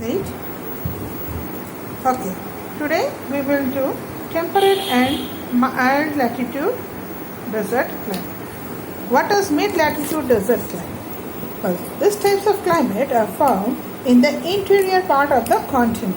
8. Okay, today we will do temperate and mild latitude desert climate. What is mid-latitude desert climate? Well, these types of climate are found in the interior part of the continent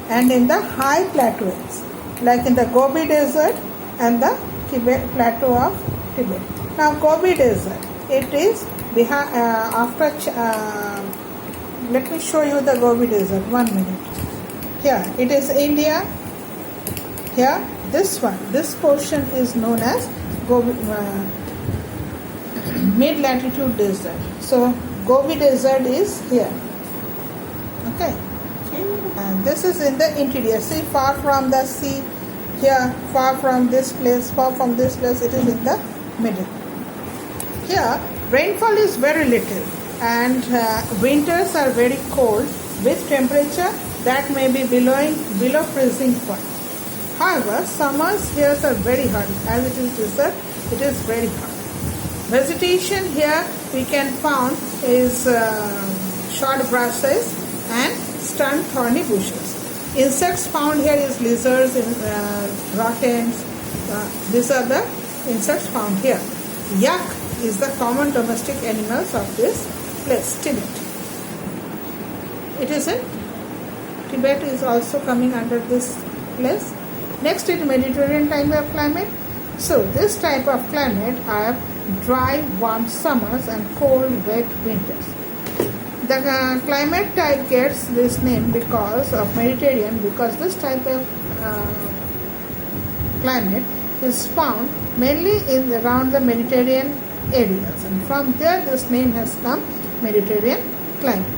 and in the high plateaus, like in the Gobi Desert and the Tibet plateau of Tibet. Now, Gobi Desert, it is let me show you the Gobi Desert. 1 minute. Here, it is India. Here, this portion is known as Gobi, mid-latitude desert. So, Gobi Desert is here. Okay. And this is in the interior. See, far from the sea. Here, far from this place, it is in the middle. Here, rainfall is very little and winters are very cold with temperature that may be below freezing point. However, summers here are very hot. As it is desert, it is very hot. Vegetation here we can found is short grasses and stunned thorny bushes. Insects found here is lizards, rodents. These are the insects found here. Yak is the common domestic animals of this place, Tibet. It is in Tibet is also coming under this place. Next is Mediterranean type of climate. So this type of climate are dry, warm summers and cold, wet winters. The climate type gets this name because of Mediterranean, because this type of climate is found mainly in around the Mediterranean areas, and from there this name has come, Mediterranean climate.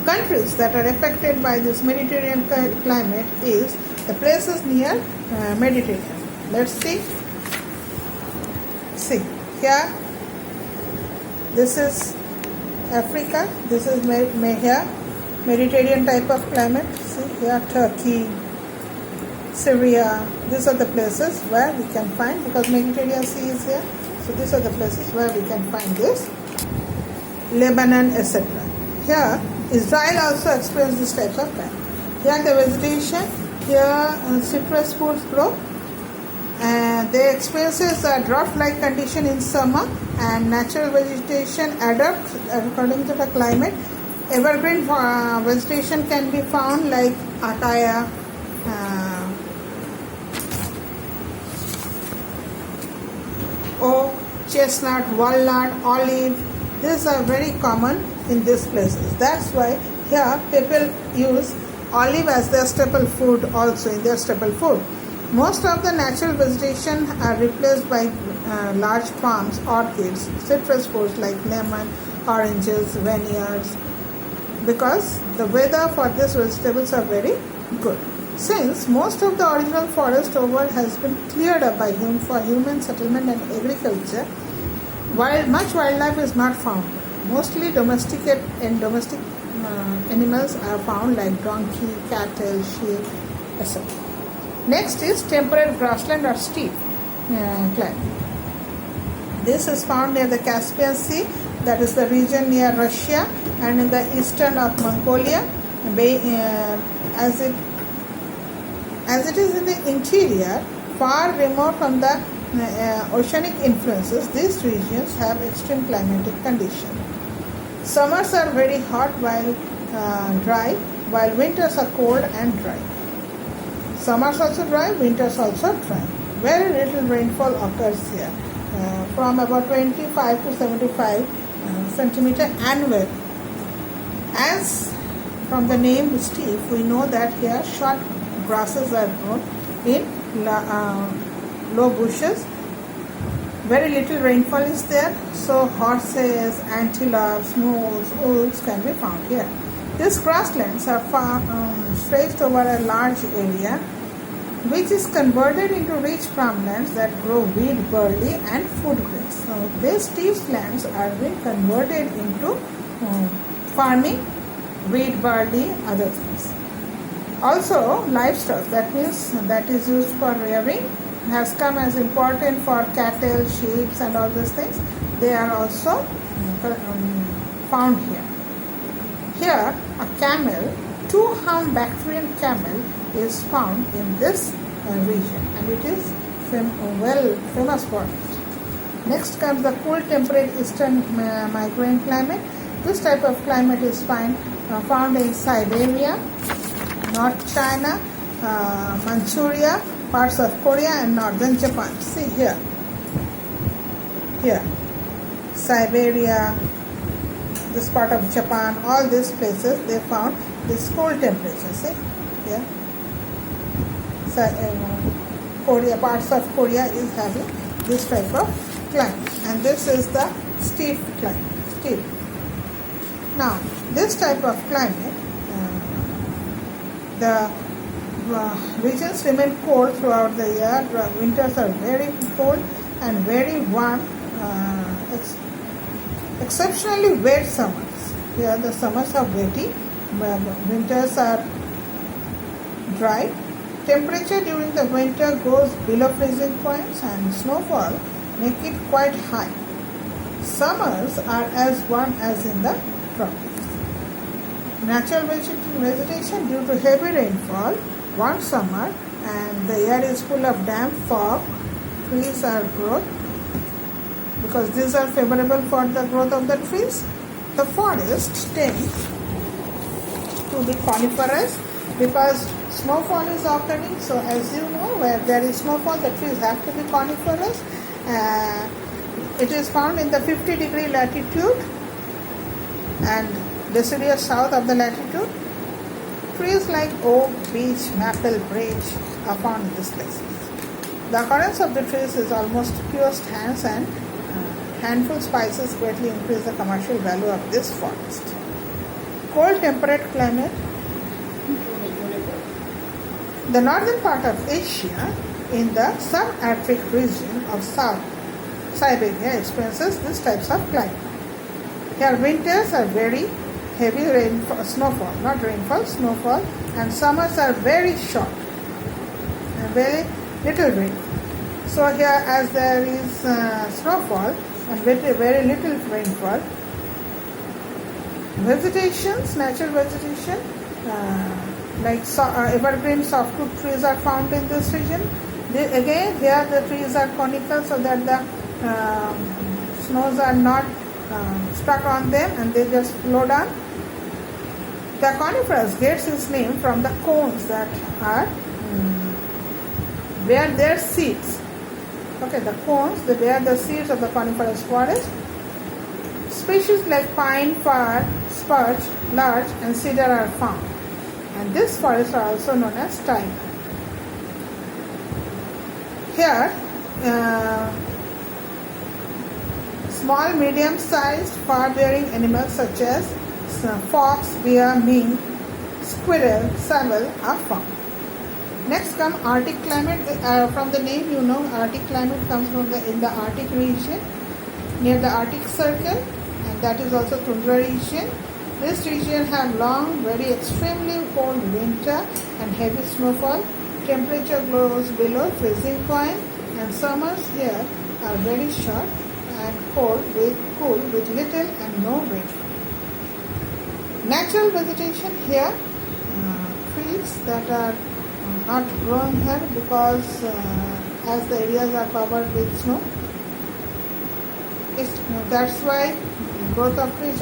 Countries that are affected by this Mediterranean climate is the places near Mediterranean. Let's see. See here, this is Africa. This is here Mediterranean type of climate. See here, Turkey, Syria. These are the places where we can find, because Mediterranean Sea is here. So these are the places where we can find this. Lebanon, etc. Here, Israel also experiences these types of climate. Here the vegetation, here citrus fruits grow, and they experiences a drought-like condition in summer, and natural vegetation adapts according to the climate. Evergreen vegetation can be found like acacia, oak, chestnut, walnut, olive. These are very common in these places. That's why here people use olive as their staple food also, in their staple food. Most of the natural vegetation are replaced by large palms, orchids, citrus fruits like lemon, oranges, vineyards, because the weather for these vegetables are very good. Since most of the original forest over has been cleared up by for human settlement and agriculture, while much wildlife is not found. Mostly domestic animals are found like donkey, cattle, sheep, etc. Next is temperate grassland or steppe climate. This is found near the Caspian Sea, that is the region near Russia, and in the eastern of Mongolia. As it is in the interior, far remote from the oceanic influences, these regions have extreme climatic conditions. Summers are very hot while dry, while winters are cold and dry. Summers also dry, winters also dry. Very little rainfall occurs here, from about 25 to 75 centimeter annually. As from the name steppe, we know that here short grasses are grown in low bushes. Very little rainfall is there, so horses, antelopes, moles, wolves can be found here. These grasslands are stretched over a large area, which is converted into rich farmlands that grow wheat, barley, and food grains. So these steppe lands are being converted into farming, wheat, barley, other things. Also, livestock, that means that is used for rearing, has come as important for cattle, sheep, and all those things. They are also found here. Here, a camel, two-horned Bactrian camel is found in this region, and it is famous for it. Next comes the cool temperate eastern migrant climate. This type of climate is found in Siberia, North China, Manchuria, parts of Korea and northern Japan. See here, Siberia, this part of Japan, all these places they found this cold temperature. See here, Korea, parts of Korea is having this type of climate, and this is the steep climate. Now, this type of climate, the regions remain cold throughout the year. Winters are very cold and very warm. Exceptionally wet summers. Here the summers are wetty, winters are dry. Temperature during the winter goes below freezing points and snowfall make it quite high. Summers are as warm as in the tropics. Natural vegetation due to heavy rainfall, warm summer, and the air is full of damp fog. Trees are growth because these are favorable for the growth of the trees. The forests tend to be coniferous because snowfall is occurring. So as you know, where there is snowfall, the trees have to be coniferous. It is found in the 50-degree latitude and deciduous south of the latitude. Trees like oak, beech, maple, birch are found in these places. The occurrence of the trees is almost pure stands, and handful spices greatly increase the commercial value of this forest. Cold temperate climate. The northern part of Asia in the subarctic region of South Siberia experiences these types of climate. Here winters are very heavy snowfall, and summers are very short and very little rain. So here, as there is snowfall and very little rainfall, natural vegetation like evergreen softwood trees are found in this region. Again, here the trees are conical so that the snows are not stuck on them and they just flow down. The coniferous gets its name from the cones that are bear their seeds. Okay, the cones, they bear the seeds of the coniferous forest. Species like pine, fir, spruce, larch and cedar are found. And these forests are also known as taiga. Here, small, medium-sized, fur-bearing animals such as fox, deer, mink, squirrel, sable are found. Next comes Arctic climate. From the name you know, Arctic climate comes from in the Arctic region near the Arctic Circle, and that is also tundra region. This region have long, very extremely cold winter and heavy snowfall. Temperature goes below freezing point, and summers here are very short and cool with little and no rain. Natural vegetation here, trees that are not growing here because as the areas are covered with snow. That's why growth of trees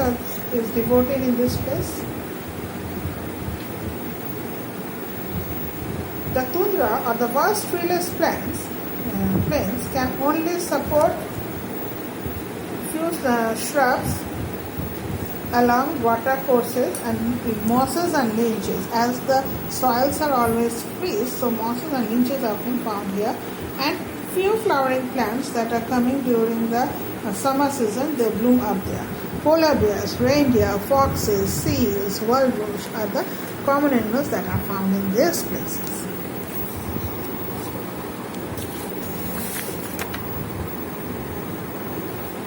is devoted in this place. The tundra or the vast treeless plains can only support few shrubs along water courses and mosses and lynches, as the soils are always freeze, so mosses and lynches are often found here, and few flowering plants that are coming during the summer season, they bloom up there. Polar bears, reindeer, foxes, seals, walrus are the common animals that are found in these places.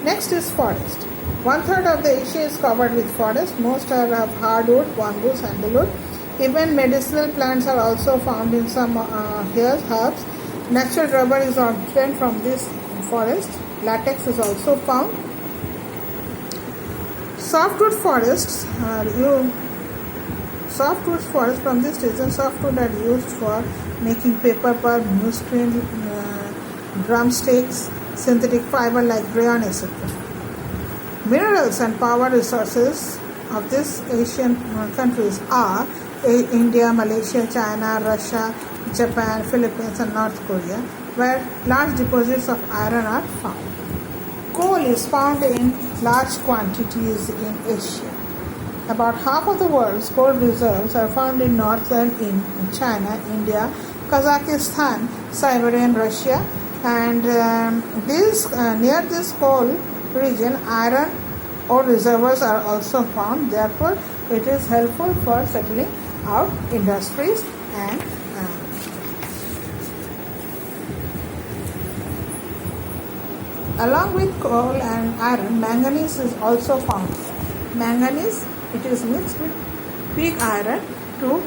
Next is forest. 1/3 of the Asia is covered with forest. Most are of hardwood, bamboo, sandalwood. Even medicinal plants are also found in some herbs. Natural rubber is obtained from this forest. Latex is also found. Softwood forests Softwood forests from this region, softwood are used for making paper pulp, newsprint, drumsticks, synthetic fiber like rayon, etc. Minerals and power resources of these Asian countries are India, Malaysia, China, Russia, Japan, Philippines and North Korea, where large deposits of iron are found. Coal is found in large quantities in Asia. About half of the world's coal reserves are found in northern China, India, Kazakhstan, Siberia and Russia, and near this coal region iron ore reservoirs are also found. Therefore, it is helpful for settling out industries and along with coal and iron, manganese is also found. Manganese, it is mixed with pig iron to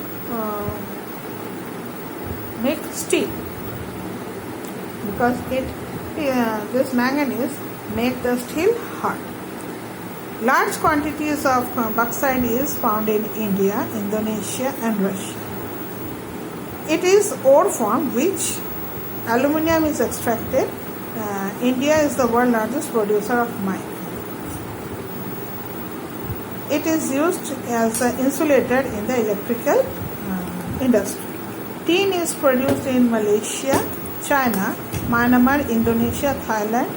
make steel, because this manganese make the steel hard. Large quantities of bauxite is found in India, Indonesia and Russia. It is ore form which aluminium is extracted. India is the world's largest producer of mica. It is used as an insulator in the electrical industry. Tin is produced in Malaysia, China, Myanmar, Indonesia, Thailand.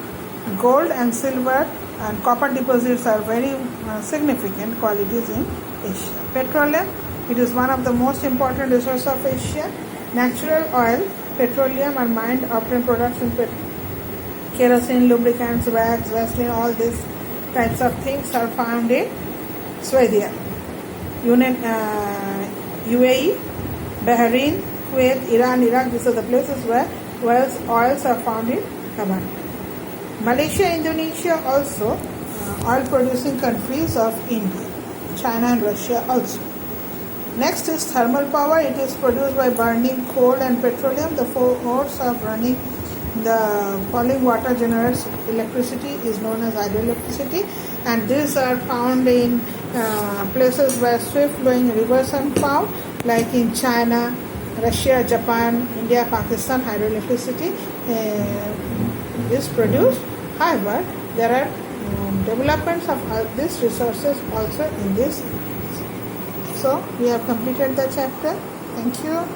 Gold and silver and copper deposits are very significant qualities in Asia. Petroleum, it is one of the most important resources of Asia. Natural oil, petroleum and mined often products in kerosene, lubricants, wax, Vaseline, all these types of things are found in Saudi UAE, Bahrain, Kuwait, Iran, Iraq. These are the places where oils are found in abundance. Malaysia, Indonesia also oil producing countries of India, China and Russia also. Next is thermal power. It is produced by burning coal and petroleum. The force of running the boiling water generates electricity is known as hydroelectricity, and these are found in places where swift flowing rivers are found, like in China, Russia, Japan, India, Pakistan. Hydroelectricity is produced. However, there are developments of these resources also in this. So we have completed the chapter. Thank you.